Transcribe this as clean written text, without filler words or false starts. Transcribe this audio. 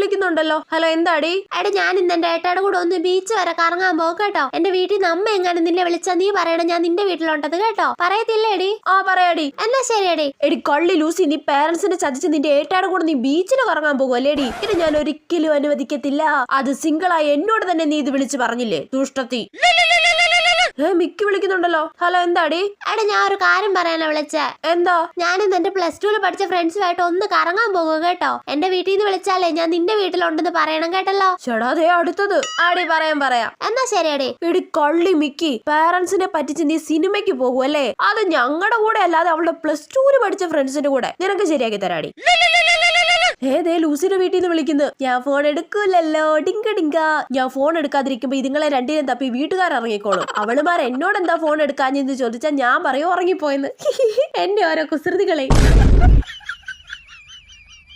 വിളിക്കുന്നുണ്ടല്ലോ. Hello, എന്താടി? എടാ ഞാൻ ഇന്ന് എന്റെ ഏട്ടാടെ കൂടെ ഒന്ന് ബീച്ച് വരെ കറങ്ങാൻ പോകും കേട്ടോ. എന്റെ വീട്ടിൽ നിന്ന് അമ്മ എങ്ങാനും നിന്നെ വിളിച്ചാ നീ പറയണം ഞാൻ നിന്റെ വീട്ടിലുണ്ടത് കേട്ടോ. പറയത്തില്ലേടി? ആ പറയാടി. എന്നാ ശരിയടി. എടി കള്ളി ലൂസി, നീ പേരൻസിനെ ചതിച്ച് നിന്റെ ഏട്ടാടെ കൂടെ നീ ബീച്ചിന് കറങ്ങാൻ പോകുമല്ലേടി? ഇത് ഞാൻ ഒരിക്കലും അനുവദിക്കത്തില്ല. അത് സിംഗിളായി എന്നോട് തന്നെ നീ ഇത് വിളിച്ച് പറഞ്ഞില്ലേ ദുഷ്ടത്തി. മിക്കി വിളിക്കുന്നുണ്ടല്ലോ. ഹലോ, എന്താടി? എടാ ഞാൻ ഒരു കാര്യം പറയാനാ വിളിച്ചേ. എന്താ? ഞാനിന്ന് എന്റെ +2 പഠിച്ച ഫ്രണ്ട്സുമായിട്ട് ഒന്ന് കറങ്ങാൻ പോകും കേട്ടോ. എന്റെ വീട്ടിൽ നിന്ന് വിളിച്ചാലേ ഞാൻ നിന്റെ വീട്ടിലുണ്ടെന്ന് പറയണം കേട്ടല്ലോ. ചേടാതേ അടുത്തത്. ആടി പറയാം. എന്നാ ശരിയടി. എടി കള്ളി മിക്കി, പാരന്റ്സിനെ പറ്റിച്ച് നീ സിനിമയ്ക്ക് പോകുമല്ലേ? അത് ഞങ്ങളുടെ കൂടെ അല്ലാതെ അവളുടെ +2 പഠിച്ച ഫ്രണ്ട്സിന്റെ കൂടെ. നിനക്ക് ശരിയാക്കി തരാടി. ഏതേ ലൂസിന്റെ വീട്ടിൽ നിന്ന് വിളിക്കുന്നു. ഞാൻ ഫോൺ എടുക്കൂലല്ലോ. ഡിങ്ക. ഞാൻ ഫോൺ എടുക്കാതിരിക്കുമ്പോ ഇതുങ്ങളെ രണ്ടിനും തപ്പി വീട്ടുകാരിറങ്ങിക്കോളും. അവളുമാർ എന്നോട് എന്താ ഫോൺ എടുക്കാഞ്ഞെന്ന് ചോദിച്ചാൽ ഞാൻ പറയും ഉറങ്ങിപ്പോയെന്ന്. എന്റെ ഓരോ കുസൃതികളെ.